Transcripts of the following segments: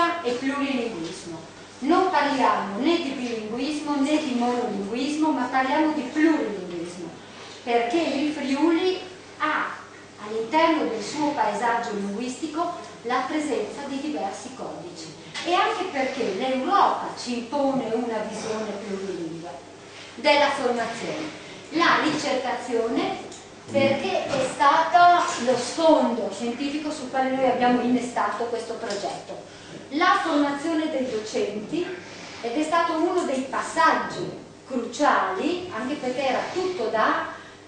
lingua e plurilinguismo. Non parliamo né di bilinguismo né di monolinguismo, ma parliamo di plurilinguismo, perché il Friuli ha all'interno del suo paesaggio linguistico la presenza di diversi codici, e anche perché l'Europa ci impone una visione plurilingue della formazione. La ricercazione, perché è stata lo sfondo scientifico sul quale noi abbiamo innestato questo progetto. La formazione dei docenti, ed è stato uno dei passaggi cruciali, anche perché era tutto da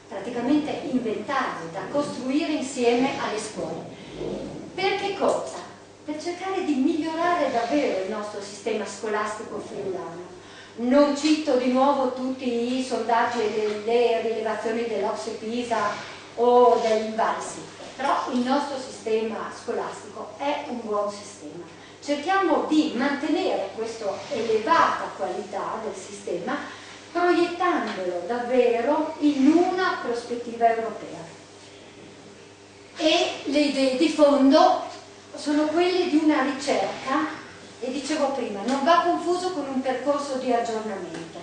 praticamente inventare, da costruire insieme alle scuole. Per che cosa? Per cercare di migliorare davvero il nostro sistema scolastico friulano. Non cito di nuovo tutti i sondaggi e le rilevazioni dell'Ocse Pisa o dell'Invalsi, però il nostro sistema scolastico è un buon sistema. Cerchiamo di mantenere questa elevata qualità del sistema, proiettandolo davvero in una prospettiva europea. E le idee di fondo sono quelle di una ricerca, e dicevo prima, non va confuso con un percorso di aggiornamento,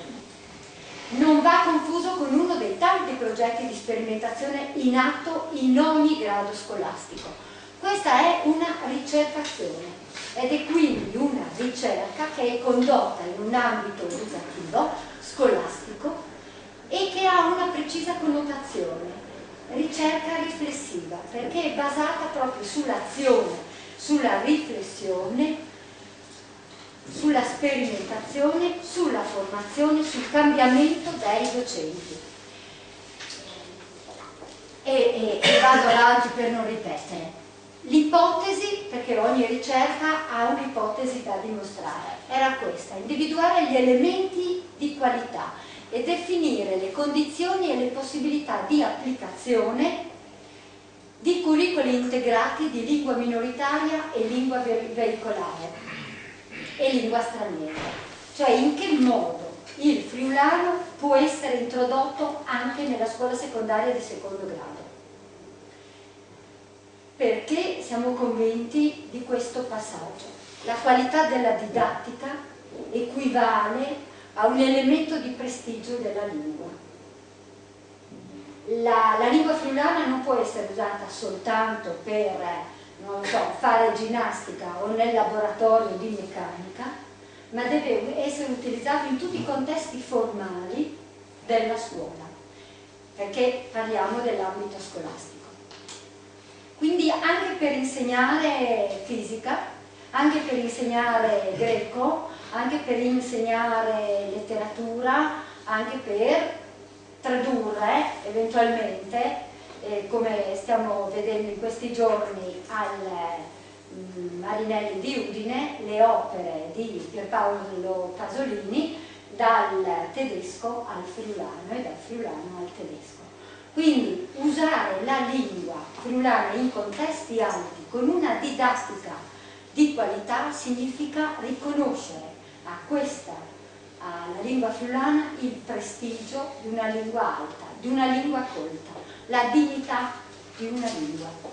non va confuso con uno dei tanti progetti di sperimentazione in atto in ogni grado scolastico. Questa è una ricercazione ed è quindi una ricerca che è condotta in un ambito educativo, scolastico, e che ha una precisa connotazione, ricerca riflessiva, perché è basata proprio sull'azione, sulla riflessione, sulla sperimentazione, sulla formazione, sul cambiamento dei docenti. E vado avanti per non ripetere. L'ipotesi, perché ogni ricerca ha un'ipotesi da dimostrare, era questa: individuare gli elementi di qualità e definire le condizioni e le possibilità di applicazione di curricoli integrati di lingua minoritaria e lingua veicolare e lingua straniera, cioè in che modo il friulano può essere introdotto anche nella scuola secondaria di secondo grado. Perché siamo convinti di questo passaggio? La qualità della didattica equivale a un elemento di prestigio della lingua. La lingua friulana non può essere usata soltanto per, non lo so, fare ginnastica o nel laboratorio di meccanica, ma deve essere utilizzato in tutti i contesti formali della scuola, perché parliamo dell'ambito scolastico. Quindi anche per insegnare fisica, anche per insegnare greco, anche per insegnare letteratura, anche per tradurre eventualmente, come stiamo vedendo in questi giorni al Marinelli di Udine, le opere di Pierpaolo Pasolini dal tedesco al friulano e dal friulano al tedesco. Quindi usare la lingua friulana in contesti alti con una didattica di qualità significa riconoscere alla lingua friulana il prestigio di una lingua alta, di una lingua colta, la dignità di una lingua.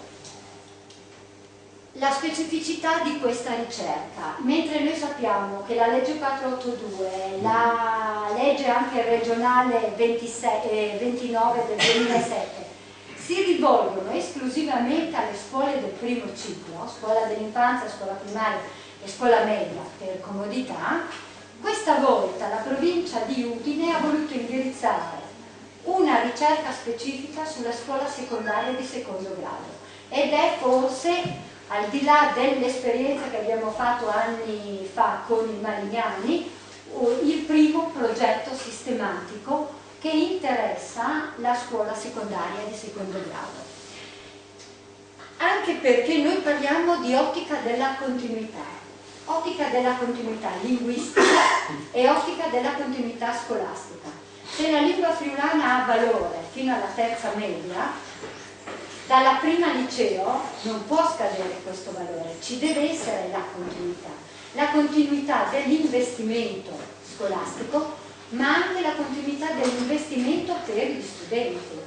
La specificità di questa ricerca, mentre noi sappiamo che la legge 482, la legge anche regionale 29 del 2007 si rivolgono esclusivamente alle scuole del primo ciclo, scuola dell'infanzia, scuola primaria e scuola media per comodità, questa volta la provincia di Udine ha voluto indirizzare una ricerca specifica sulla scuola secondaria di secondo grado ed è forse, al di là dell'esperienza che abbiamo fatto anni fa con i Marignani, il primo progetto sistematico che interessa la scuola secondaria di secondo grado. Anche perché noi parliamo di ottica della continuità linguistica e ottica della continuità scolastica. Se la lingua friulana ha valore fino alla terza media, dalla prima liceo non può scadere questo valore, ci deve essere la continuità dell'investimento scolastico, ma anche la continuità dell'investimento per gli studenti.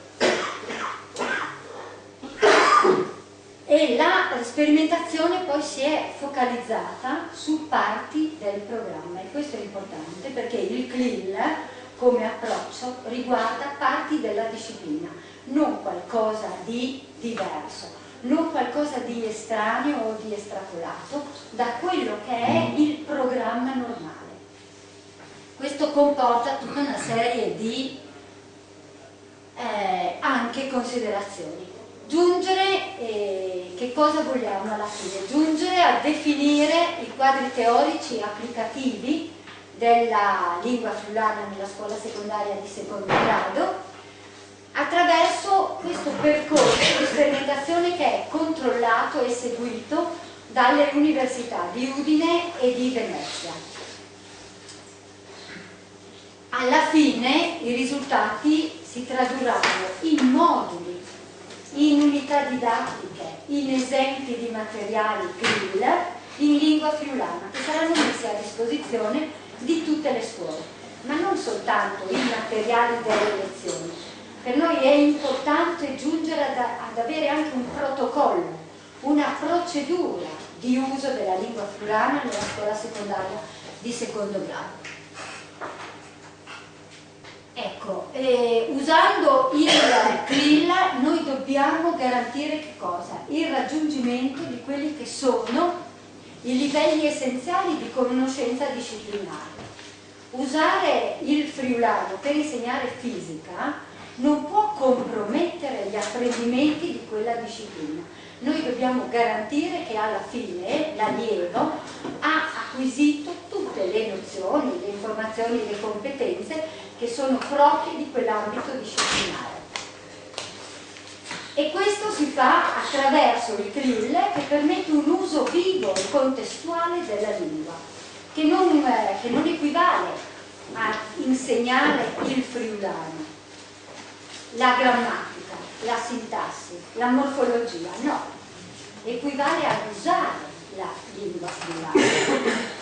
E La sperimentazione poi si è focalizzata su parti del programma e questo è importante perché il CLIL come approccio riguarda parti della disciplina, non qualcosa di diverso, non qualcosa di estraneo o di estrapolato da quello che è il programma normale. Questo comporta tutta una serie di anche considerazioni. Giungere, che cosa vogliamo alla fine? Giungere a definire i quadri teorici applicativi della lingua friulana nella scuola secondaria di secondo grado attraverso questo percorso di sperimentazione che è controllato e seguito dalle università di Udine e di Venezia. Alla fine i risultati si tradurranno in moduli, in unità didattiche, in esempi di materiali CLIL in lingua friulana che saranno messi a disposizione di tutte le scuole, ma non soltanto i materiali delle lezioni. Per noi è importante giungere ad avere anche un protocollo, una procedura di uso della lingua friulana nella scuola secondaria di secondo grado. Ecco, usando il CLIL noi dobbiamo garantire che cosa? Il raggiungimento di quelli che sono i livelli essenziali di conoscenza disciplinare. Usare il friulano per insegnare fisica non può compromettere gli apprendimenti di quella disciplina. Noi dobbiamo garantire che alla fine l'allievo ha acquisito tutte le nozioni, le informazioni, le competenze che sono proprie di quell'ambito disciplinare. E questo si fa attraverso il CLIL che permette un uso vivo e contestuale della lingua, che non equivale a insegnare il friulano, la grammatica, la sintassi, la morfologia, no, equivale ad usare la lingua friulana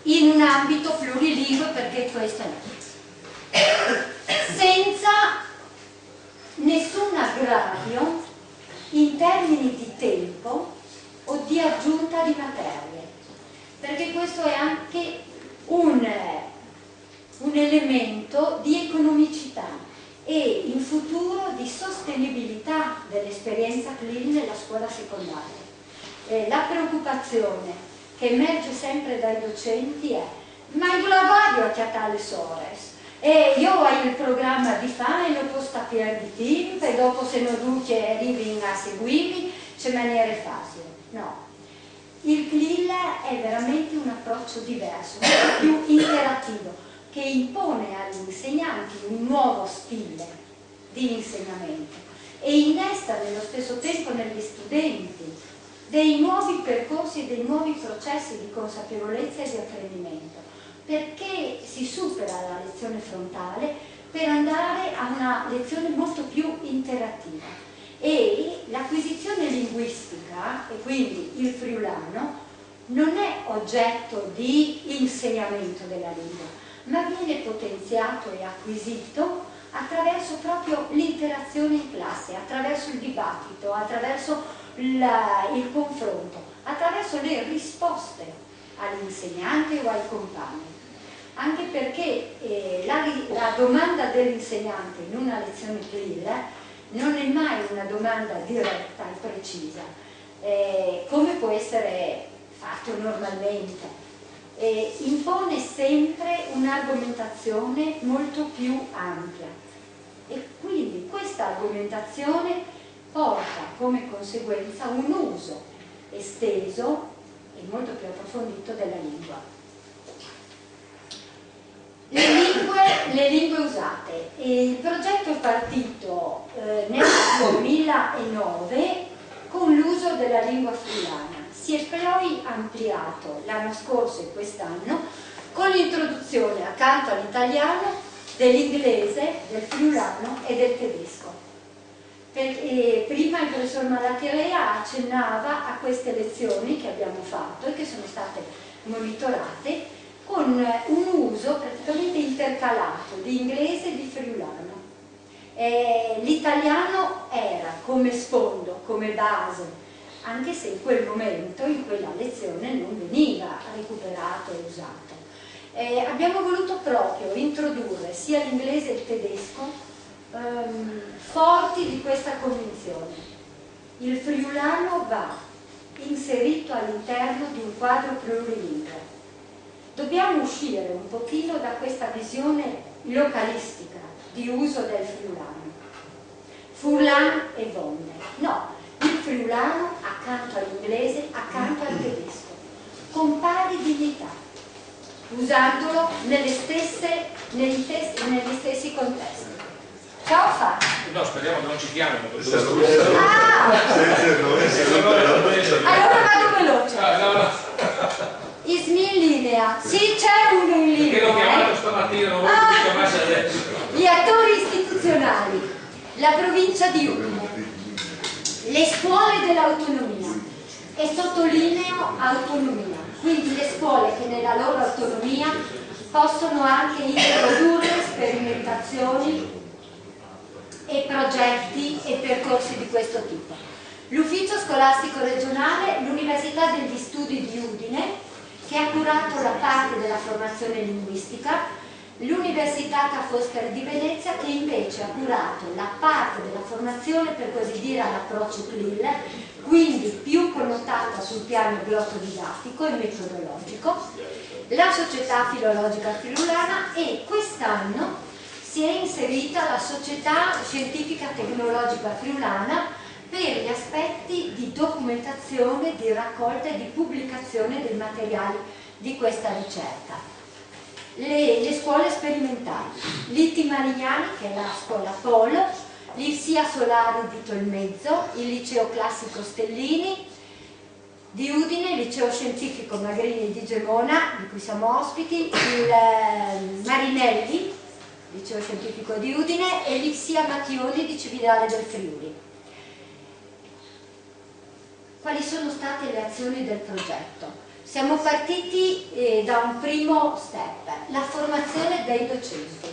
in un ambito plurilingue perché questo è senza nessun aggravio in termini di tempo o di aggiunta di materie, perché questo è anche un elemento di economicità e in futuro di sostenibilità dell'esperienza CLIL nella scuola secondaria. La preoccupazione che emerge sempre dai docenti è: ma io la vado a chiattare le sores e io ho il programma di fare, lo posso sapere di tempo e dopo se non riesce arrivi a seguirmi c'è maniera facile. No, il CLIL è veramente un approccio diverso, più interattivo, che impone agli insegnanti un nuovo stile di insegnamento e innesta nello stesso tempo negli studenti dei nuovi percorsi e dei nuovi processi di consapevolezza e di apprendimento, perché si supera la lezione frontale per andare a una lezione molto più interattiva e l'acquisizione linguistica, e quindi il friulano, non è oggetto di insegnamento della lingua, ma viene potenziato e acquisito attraverso proprio l'interazione in classe, attraverso il dibattito, attraverso il confronto, attraverso le risposte all'insegnante o ai compagni. Anche perché la domanda dell'insegnante in una lezione CLIL non è mai una domanda diretta e precisa, come può essere fatto normalmente. Impone sempre un'argomentazione molto più ampia e quindi questa argomentazione porta come conseguenza un uso esteso e molto più approfondito della lingua. Le lingue usate. Il progetto è partito nel 2009 con l'uso della lingua friulana. Si è poi ampliato l'anno scorso e quest'anno con l'introduzione accanto all'italiano dell'inglese, del friulano e del tedesco. Prima il professor Malachirea accennava a queste lezioni che abbiamo fatto e che sono state monitorate con un uso praticamente intercalato di inglese e di friulano. L'italiano era come sfondo, come base, anche se in quel momento, in quella lezione, non veniva recuperato e usato. Abbiamo voluto proprio introdurre sia l'inglese che il tedesco forti di questa convinzione. Il friulano va inserito all'interno di un quadro plurilingue. Dobbiamo uscire un pochino da questa visione localistica di uso del friulano. Furlan e Vonne. No, il friulano accanto all'inglese, accanto al tedesco, con pari dignità, usandolo negli stessi contesti. Ciao Fabio. No, speriamo che non ci chiamino. Allora vado veloce. No. Ismi in linea. Sì, c'è uno in linea. Perché l'ho chiamato stamattina, non voglio che chiamassi adesso. Gli attori istituzionali, la provincia di Udine, le scuole dell'autonomia, e sottolineo autonomia, quindi le scuole che nella loro autonomia possono anche introdurre sperimentazioni e progetti e percorsi di questo tipo. L'ufficio scolastico regionale, l'Università degli Studi di Udine, che ha curato la parte della formazione linguistica, l'Università Ca' Foscari di Venezia, che invece ha curato la parte della formazione, per così dire, all'approccio CLIL, quindi più connotata sul piano glottodidattico e metodologico, la Società Filologica Friulana, e quest'anno si è inserita la Società Scientifica Tecnologica Friulana per gli aspetti di documentazione, di raccolta e di pubblicazione dei materiali di questa ricerca. Le scuole sperimentali, l'ITI Marignani, che è la scuola Polo, l'ISIA Solari di Tolmezzo, il Liceo Classico Stellini di Udine, il Liceo Scientifico Magrini di Gemona, di cui siamo ospiti, il Marinelli, Liceo Scientifico di Udine, e l'ISIA Mattioni di Cividale del Friuli. Quali sono state le azioni del progetto? Siamo partiti da un primo step, la formazione dei docenti,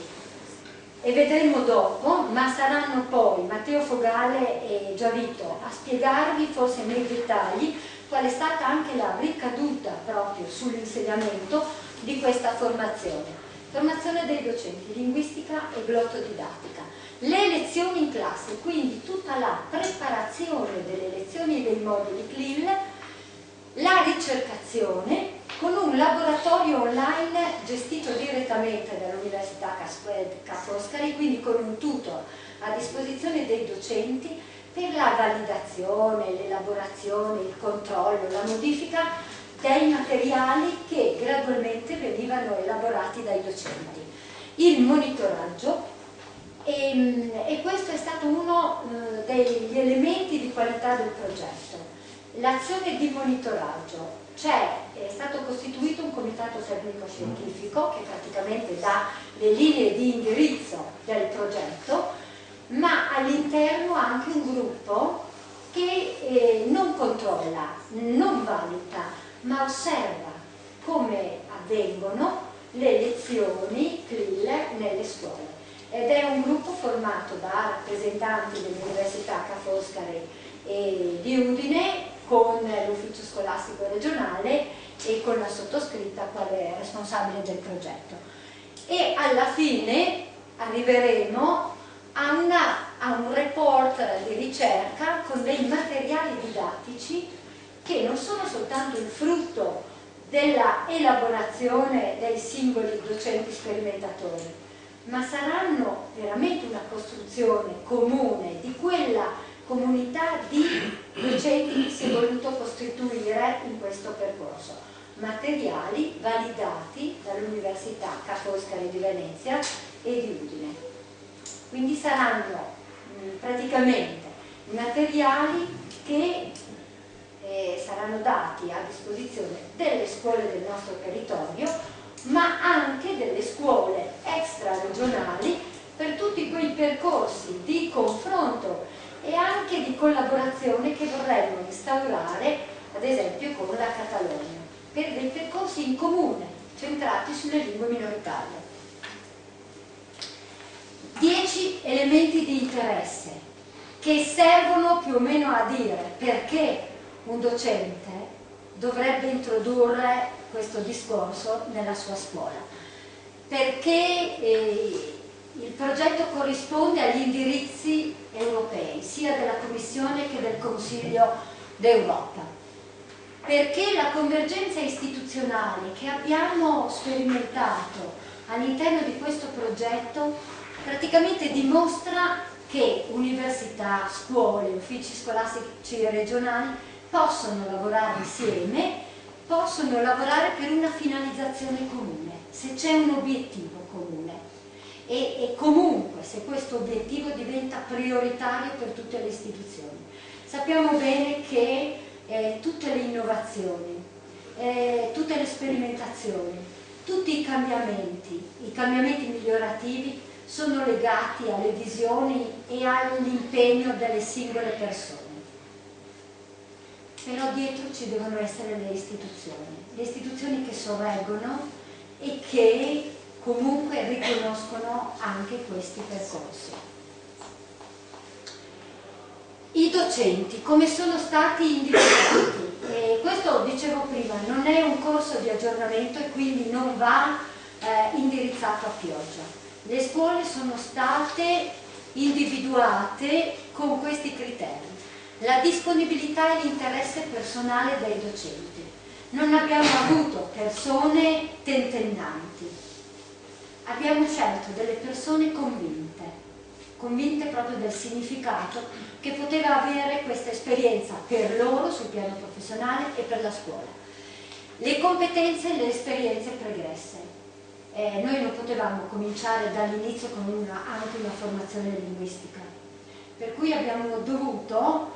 e vedremo dopo, ma saranno poi Matteo Fogale e Giavito a spiegarvi forse nei dettagli qual è stata anche la ricaduta proprio sull'insegnamento di questa formazione. Formazione dei docenti, linguistica e glottodidattica, le lezioni in classe, quindi tutta la preparazione delle lezioni e dei moduli CLIL, la ricercazione con un laboratorio online gestito direttamente dall'Università Ca' Foscari, quindi con un tutor a disposizione dei docenti per la validazione, l'elaborazione, il controllo, la modifica dei materiali che gradualmente venivano elaborati dai docenti. Il monitoraggio, e questo è stato uno degli elementi di qualità del progetto. L'azione di monitoraggio, è stato costituito un comitato tecnico-scientifico che praticamente dà le linee di indirizzo del progetto, ma all'interno anche un gruppo che non controlla, non valuta, ma osserva come avvengono le lezioni CLIL nelle scuole. Ed è un gruppo formato da rappresentanti dell'Università Ca' Foscari e di Udine, con l'ufficio scolastico regionale e con la sottoscritta quale responsabile del progetto. E alla fine arriveremo a un report di ricerca con dei materiali didattici che non sono soltanto il frutto della elaborazione dei singoli docenti sperimentatori, ma saranno veramente una costruzione comune di quella comunità di docenti che si è voluto costituire in questo percorso. Materiali validati dall'Università Ca' Foscari di Venezia e di Udine. Quindi saranno praticamente materiali che saranno dati a disposizione delle scuole del nostro territorio, ma anche delle scuole extra-regionali per tutti quei percorsi di confronto e anche di collaborazione che vorremmo instaurare, ad esempio con la Catalogna, per dei percorsi in comune centrati sulle lingue minoritarie. 10 elementi di interesse che servono più o meno a dire perché un docente dovrebbe introdurre questo discorso nella sua scuola, perché il progetto corrisponde agli indirizzi europei, sia della Commissione che del Consiglio d'Europa, perché la convergenza istituzionale che abbiamo sperimentato all'interno di questo progetto praticamente dimostra che università, scuole, uffici scolastici regionali possono lavorare insieme, possono lavorare per una finalizzazione comune, se c'è un obiettivo comune e comunque se questo obiettivo diventa prioritario per tutte le istituzioni. Sappiamo bene che tutte le innovazioni, tutte le sperimentazioni, tutti i cambiamenti migliorativi sono legati alle visioni e all'impegno delle singole persone. Però dietro ci devono essere le istituzioni che sorreggono e che comunque riconoscono anche questi percorsi. I docenti, come sono stati individuati? Questo, dicevo prima, non è un corso di aggiornamento e quindi non va indirizzato a pioggia. Le scuole sono state individuate con questi criteri: la disponibilità e l'interesse personale dei docenti. Non abbiamo avuto persone tentennanti, abbiamo scelto delle persone convinte proprio del significato che poteva avere questa esperienza per loro sul piano professionale e per la scuola. Le competenze e le esperienze pregresse. Noi non potevamo cominciare dall'inizio con anche una formazione linguistica, per cui abbiamo dovuto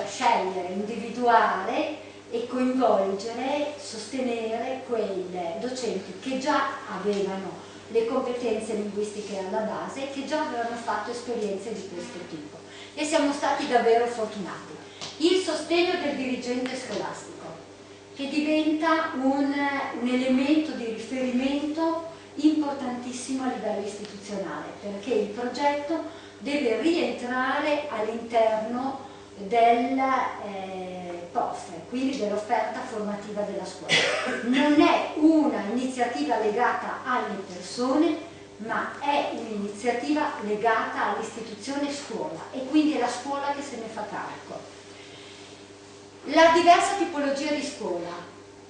scegliere, individuare e coinvolgere, sostenere quei docenti che già avevano le competenze linguistiche alla base e che già avevano fatto esperienze di questo tipo, e siamo stati davvero fortunati. Il sostegno del dirigente scolastico, che diventa un elemento di riferimento importantissimo a livello istituzionale, perché il progetto deve rientrare all'interno del POF, quindi dell'offerta formativa della scuola. Non è una iniziativa legata alle persone, ma è un'iniziativa legata all'istituzione scuola, e quindi è la scuola che se ne fa carico. La diversa tipologia di scuola,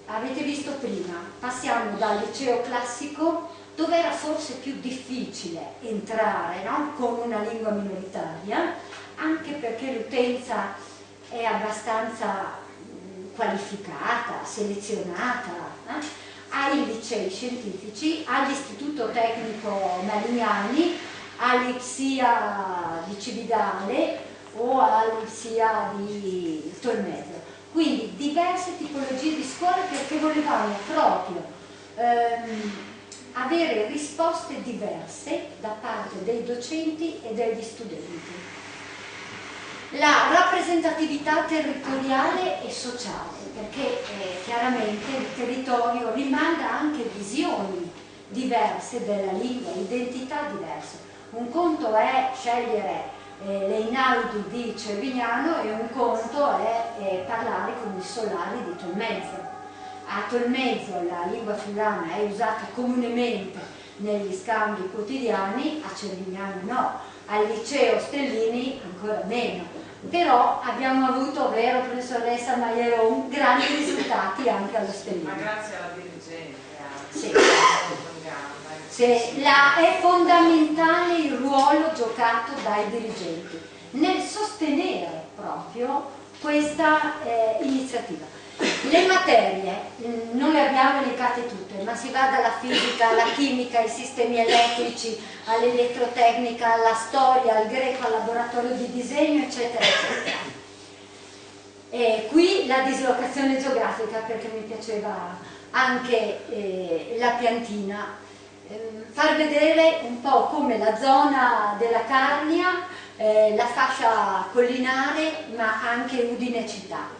avete visto prima, passiamo dal liceo classico, dove era forse più difficile entrare, no? Con una lingua minoritaria, anche perché l'utenza è abbastanza qualificata, selezionata, ai licei scientifici, all'Istituto Tecnico Marignani, all'IPSIA di Cividale o all'IPSIA di Tolmezzo. Quindi diverse tipologie di scuole, perché volevamo proprio avere risposte diverse da parte dei docenti e degli studenti. La rappresentatività territoriale e sociale, perché chiaramente il territorio rimanda anche visioni diverse della lingua, identità diverse. Un conto è scegliere le Einaudi di Cervignano e un conto è parlare con i Solari di Tolmezzo. A Tolmezzo la lingua friulana è usata comunemente negli scambi quotidiani, a Cervignano no, al liceo Stellini ancora meno. Però abbiamo avuto, vero professoressa Maieron, grandi risultati anche allo Stellini. Ma grazie alla dirigente. Sì. È fondamentale il ruolo giocato dai dirigenti nel sostenere proprio questa iniziativa. Le materie non le abbiamo elencate tutte, ma si va dalla fisica alla chimica, ai sistemi elettrici, all'elettrotecnica, alla storia, al greco, al laboratorio di disegno, eccetera, eccetera. E qui la dislocazione geografica, perché mi piaceva anche la piantina, far vedere un po' come la zona della Carnia, la fascia collinare, ma anche Udine città.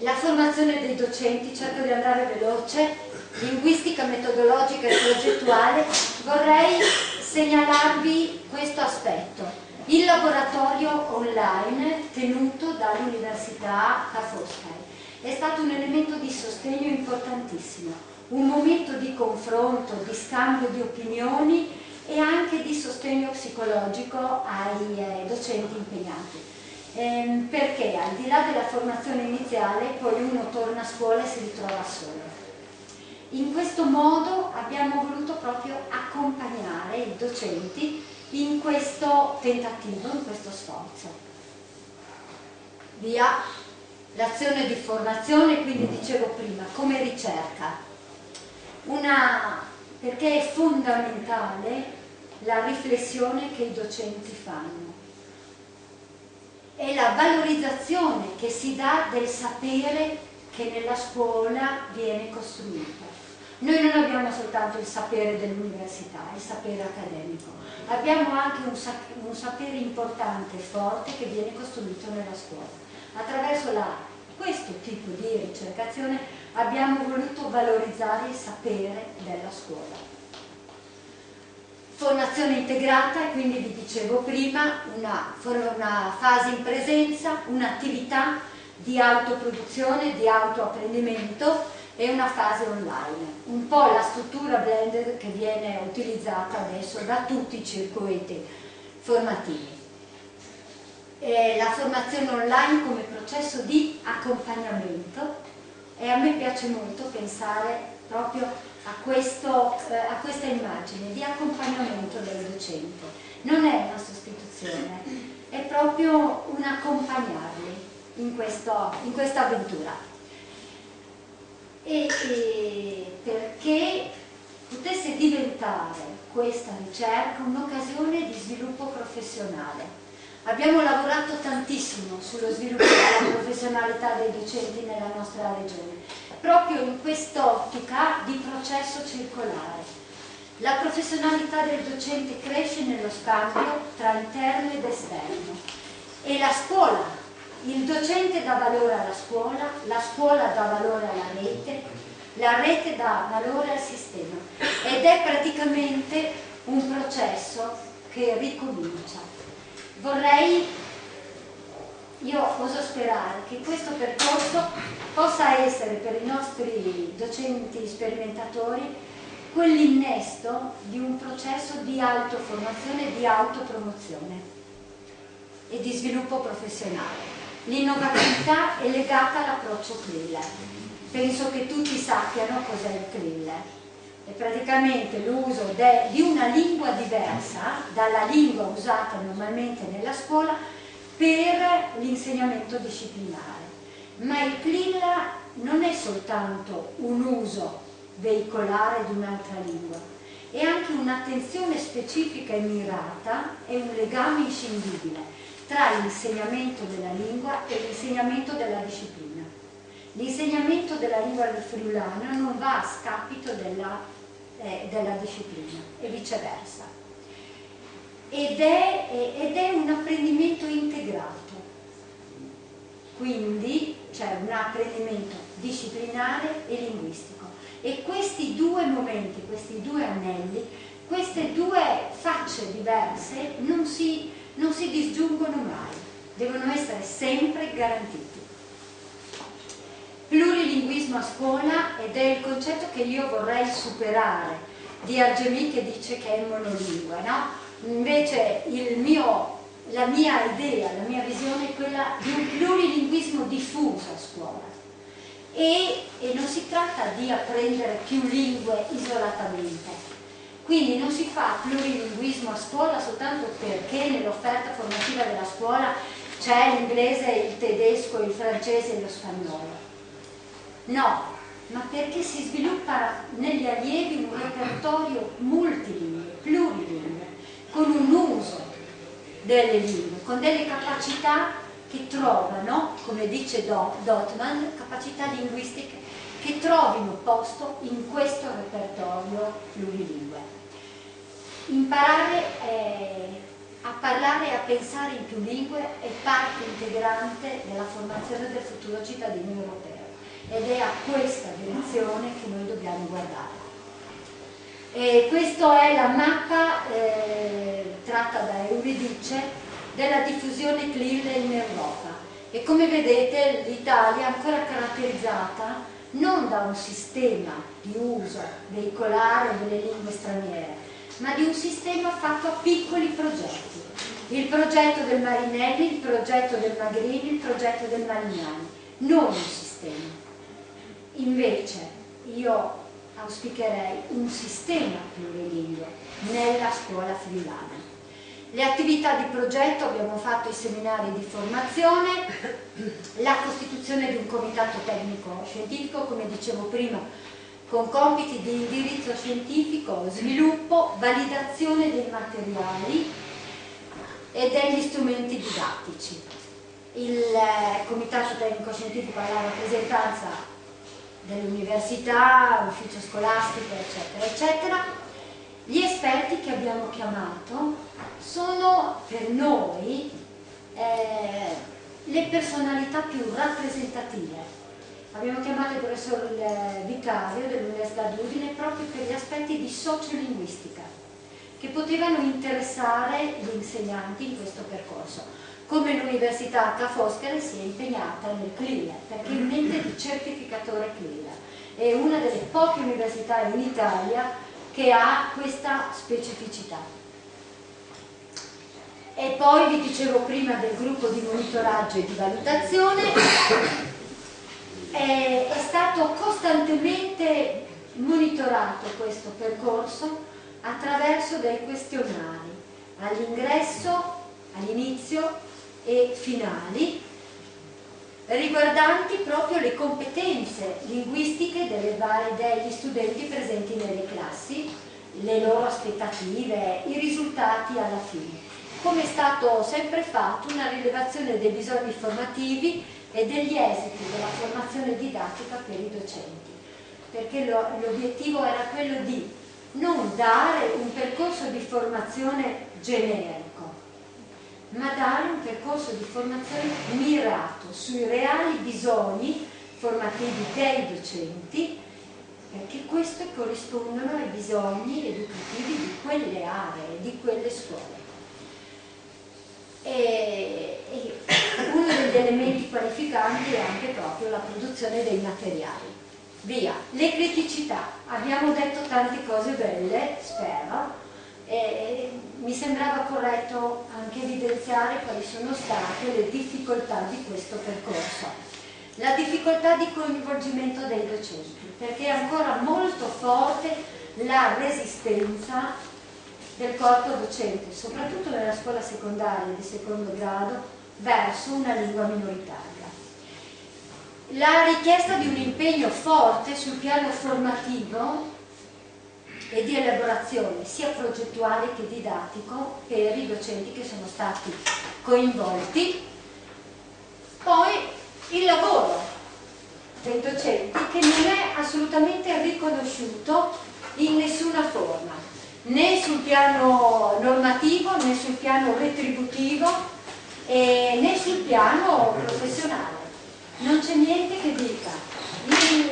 La formazione dei docenti, cerco di andare veloce, linguistica, metodologica e progettuale. Vorrei segnalarvi questo aspetto. il laboratorio online tenuto dall'Università Ca' Foscari è stato un elemento di sostegno importantissimo, un momento di confronto, di scambio di opinioni e anche di sostegno psicologico ai docenti impegnati. Perché al di là della formazione iniziale poi uno torna a scuola e si ritrova solo. In questo modo abbiamo voluto proprio accompagnare i docenti in questo tentativo, in questo sforzo. Via l'azione di formazione, quindi dicevo prima, come ricerca, perché è fondamentale la riflessione che i docenti fanno e la valorizzazione che si dà del sapere che nella scuola viene costruito. Noi non abbiamo soltanto il sapere dell'università, il sapere accademico, abbiamo anche un sapere importante e forte che viene costruito nella scuola. Attraverso questo tipo di ricercazione abbiamo voluto valorizzare il sapere della scuola. Formazione integrata, e quindi vi dicevo prima, una fase in presenza, un'attività di autoproduzione, di autoapprendimento e una fase online. Un po' la struttura blended che viene utilizzata adesso da tutti i circuiti formativi. La formazione online come processo di accompagnamento, e a me piace molto pensare proprio a questa immagine di accompagnamento del docente. Non è una sostituzione, è proprio un accompagnarli in questa avventura. Perché potesse diventare questa ricerca un'occasione di sviluppo professionale. Abbiamo lavorato tantissimo sullo sviluppo della professionalità dei docenti nella nostra regione, proprio in quest'ottica di processo circolare. La professionalità del docente cresce nello scambio tra interno ed esterno e la scuola, il docente dà valore alla scuola, la scuola dà valore alla rete, la rete dà valore al sistema ed è praticamente un processo che ricomincia. Io oso sperare che questo percorso possa essere per i nostri docenti sperimentatori quell'innesto di un processo di autoformazione e di autopromozione e di sviluppo professionale. L'innovatività è legata all'approccio CRIL. Penso che tutti sappiano cos'è il CRIL. È praticamente l'uso di una lingua diversa dalla lingua usata normalmente nella scuola per l'insegnamento disciplinare. Ma il CRIL non è soltanto un uso veicolare di un'altra lingua, è anche un'attenzione specifica e mirata e un legame inscindibile tra l'insegnamento della lingua e l'insegnamento della disciplina. L'insegnamento della lingua del friulano non va a scapito della disciplina e viceversa. Ed è un apprendimento integrato, quindi c'è un apprendimento disciplinare e linguistico. E questi due momenti, questi due anelli, queste due facce diverse non si disgiungono mai, devono essere sempre garantiti. Plurilinguismo a scuola, ed è il concetto che io vorrei superare di Argemì, che dice che è monolingua, no? Invece la mia idea, la mia visione è quella di un plurilinguismo diffuso a scuola e non si tratta di apprendere più lingue isolatamente, quindi non si fa plurilinguismo a scuola soltanto perché nell'offerta formativa della scuola c'è l'inglese, il tedesco, il francese e lo spagnolo. No, ma perché si sviluppa negli allievi un repertorio multilingue, plurilingue, con un uso delle lingue, con delle capacità che trovano, come dice Dotman, capacità linguistiche che trovino posto in questo repertorio plurilingue. Imparare a parlare e a pensare in più lingue è parte integrante della formazione del futuro cittadino europeo. Ed è a questa direzione che noi dobbiamo guardare. Questa è la mappa tratta da Euridice della diffusione CLIL in Europa. E come vedete l'Italia è ancora caratterizzata non da un sistema di uso veicolare delle lingue straniere, ma di un sistema fatto a piccoli progetti. Il progetto del Marinelli, il progetto del Magrini, il progetto del Marignani, non un sistema. Invece io auspicherei un sistema plurilingue nella scuola friulana. Le attività di progetto, abbiamo fatto i seminari di formazione, la costituzione di un comitato tecnico scientifico, come dicevo prima, con compiti di indirizzo scientifico, sviluppo, validazione dei materiali e degli strumenti didattici. Il comitato tecnico scientifico ha la rappresentanza dell'università, ufficio scolastico, eccetera, eccetera. Gli esperti che abbiamo chiamato sono per noi le personalità più rappresentative. Abbiamo chiamato il professor Vicario dell'Università di Udine proprio per gli aspetti di sociolinguistica che potevano interessare gli insegnanti in questo percorso, come l'Università Ca' Foscari si è impegnata nel CLIL, perché è un ente di certificatore CLIL, è una delle poche università in Italia che ha questa specificità. E poi vi dicevo prima del gruppo di monitoraggio e di valutazione, è stato costantemente monitorato questo percorso attraverso dei questionari all'ingresso, all'inizio e finali, riguardanti proprio le competenze linguistiche degli studenti presenti nelle classi, le loro aspettative, i risultati alla fine. Come è stato sempre fatto, una rilevazione dei bisogni formativi e degli esiti della formazione didattica per i docenti, perché l'obiettivo era quello di non dare un percorso di formazione generico, ma dare un percorso di formazione mirato sui reali bisogni formativi dei docenti, perché questi corrispondono ai bisogni educativi di quelle aree, di quelle scuole. E uno degli elementi qualificanti è anche proprio la produzione dei materiali. Via, le criticità, abbiamo detto tante cose belle, spero, e mi sembrava corretto anche evidenziare quali sono state le difficoltà di questo percorso. La difficoltà di coinvolgimento dei docenti, perché è ancora molto forte la resistenza del corpo docente, soprattutto nella scuola secondaria di secondo grado, verso una lingua minoritaria. La richiesta di un impegno forte sul piano formativo e di elaborazione sia progettuale che didattico per i docenti che sono stati coinvolti. Poi il lavoro dei docenti che non è assolutamente riconosciuto in nessuna forma, né sul piano normativo, né sul piano retributivo, né sul piano professionale. Non c'è niente che dica il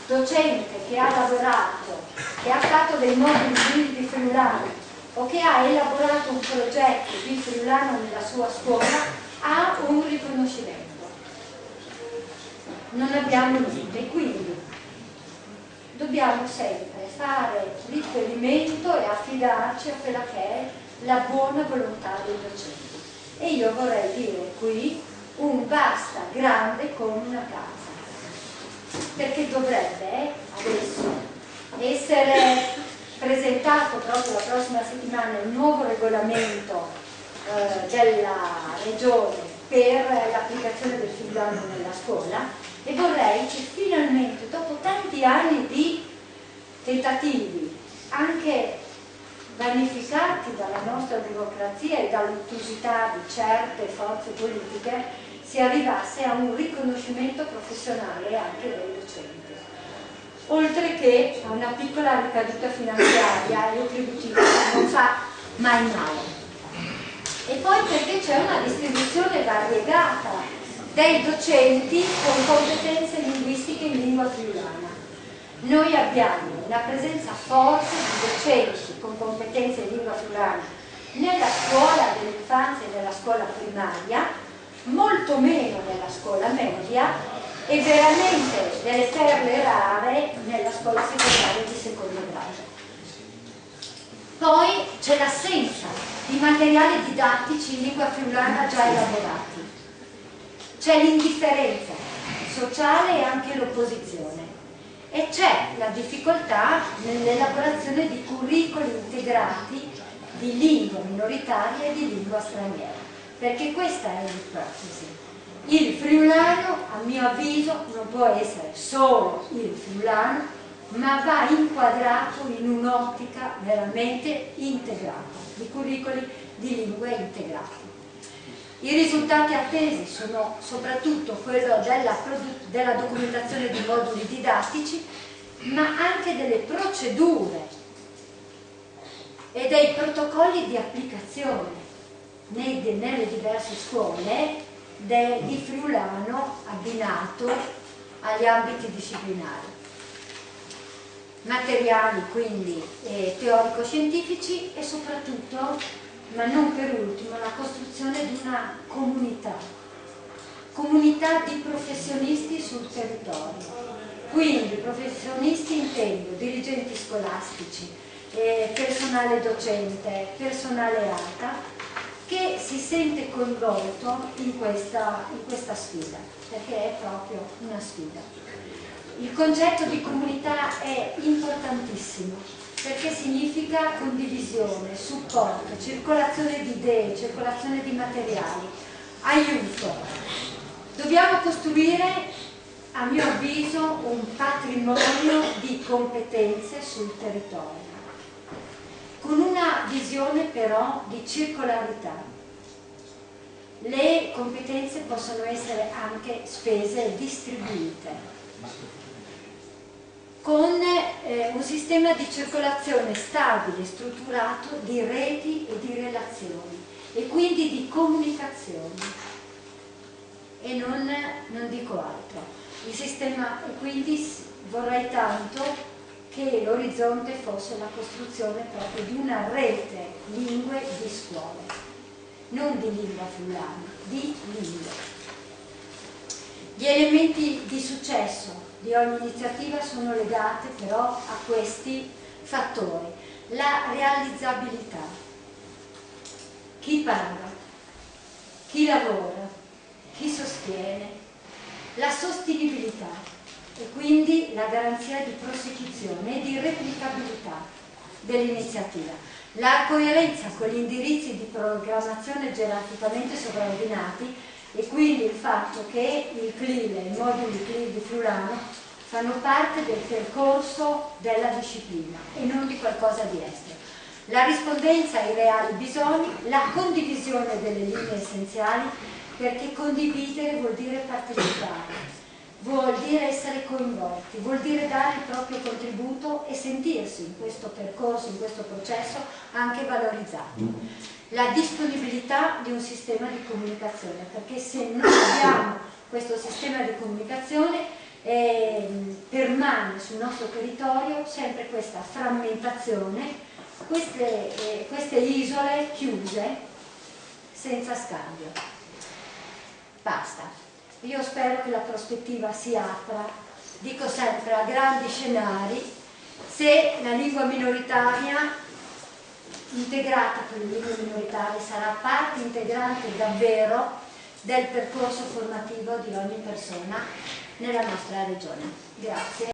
docente che ha lavorato, che ha fatto dei moduli di friulano o che ha elaborato un progetto di friulano nella sua scuola ha un riconoscimento. Non abbiamo niente, quindi dobbiamo sempre fare riferimento e affidarci a quella che è la buona volontà dei docenti. E io vorrei dire qui un basta grande come una casa, perché dovrebbe adesso essere presentato proprio la prossima settimana il nuovo regolamento della regione per l'applicazione del friulano nella scuola, e vorrei che finalmente, dopo tanti anni di tentativi anche vanificati dalla nostra burocrazia e dall'ottusità di certe forze politiche, si arrivasse a un riconoscimento professionale anche dei docenti, oltre che a una piccola ricaduta finanziaria e retributiva che non fa mai male. E poi perché c'è una distribuzione variegata dei docenti con competenze linguistiche in lingua friulana. Noi abbiamo una presenza forte di docenti con competenze in lingua friulana nella scuola dell'infanzia e nella scuola primaria, molto meno nella scuola media e veramente delle perle rare nella scuola secondaria di secondo grado. Poi c'è l'assenza di materiali didattici in lingua friulana già elaborati, c'è l'indifferenza sociale e anche l'opposizione e c'è la difficoltà nell'elaborazione di curricoli integrati di lingua minoritaria e di lingua straniera, perché questa è l'ipotesi. Il friulano, a mio avviso, non può essere solo il friulano, ma va inquadrato in un'ottica veramente integrata, di curricoli di lingue integrati. I risultati attesi sono soprattutto quello della documentazione di moduli didattici, ma anche delle procedure e dei protocolli di applicazione nelle diverse scuole di friulano abbinato agli ambiti disciplinari. Materiali quindi teorico-scientifici e soprattutto, ma non per ultimo, la costruzione di una comunità di professionisti sul territorio. Quindi professionisti intendo dirigenti scolastici, personale docente, personale ATA, che si sente coinvolto in questa sfida, perché è proprio una sfida. Il concetto di comunità è importantissimo, perché significa condivisione, supporto, circolazione di idee, circolazione di materiali, aiuto. Dobbiamo costruire, a mio avviso, un patrimonio di competenze sul territorio, con una visione però di circolarità. Le competenze possono essere anche spese e distribuite, con un sistema di circolazione stabile, strutturato di reti e di relazioni e quindi di comunicazioni e non dico altro. Il sistema, e quindi vorrei tanto che l'orizzonte fosse la costruzione proprio di una rete lingue di scuole, non di lingua friulana, di lingue. Gli elementi di successo di ogni iniziativa sono legati però a questi fattori: la realizzabilità, chi paga, chi lavora, chi sostiene, la sostenibilità e quindi la garanzia di prosecuzione e di replicabilità dell'iniziativa, la coerenza con gli indirizzi di programmazione gerarchicamente sovraordinati e quindi il fatto che il CLIL e i moduli CLIL di friulano fanno parte del percorso della disciplina e non di qualcosa di estero. La rispondenza ai reali bisogni, la condivisione delle linee essenziali, perché condividere vuol dire partecipare, vuol dire essere coinvolti, vuol dire dare il proprio contributo e sentirsi in questo percorso, in questo processo anche valorizzati. La disponibilità di un sistema di comunicazione, perché se non abbiamo questo sistema di comunicazione permane sul nostro territorio sempre questa frammentazione, queste isole chiuse senza scambio. Basta. Io spero che la prospettiva si apra, dico sempre, a grandi scenari, se la lingua minoritaria integrata con le lingue minoritarie sarà parte integrante davvero del percorso formativo di ogni persona nella nostra regione. Grazie.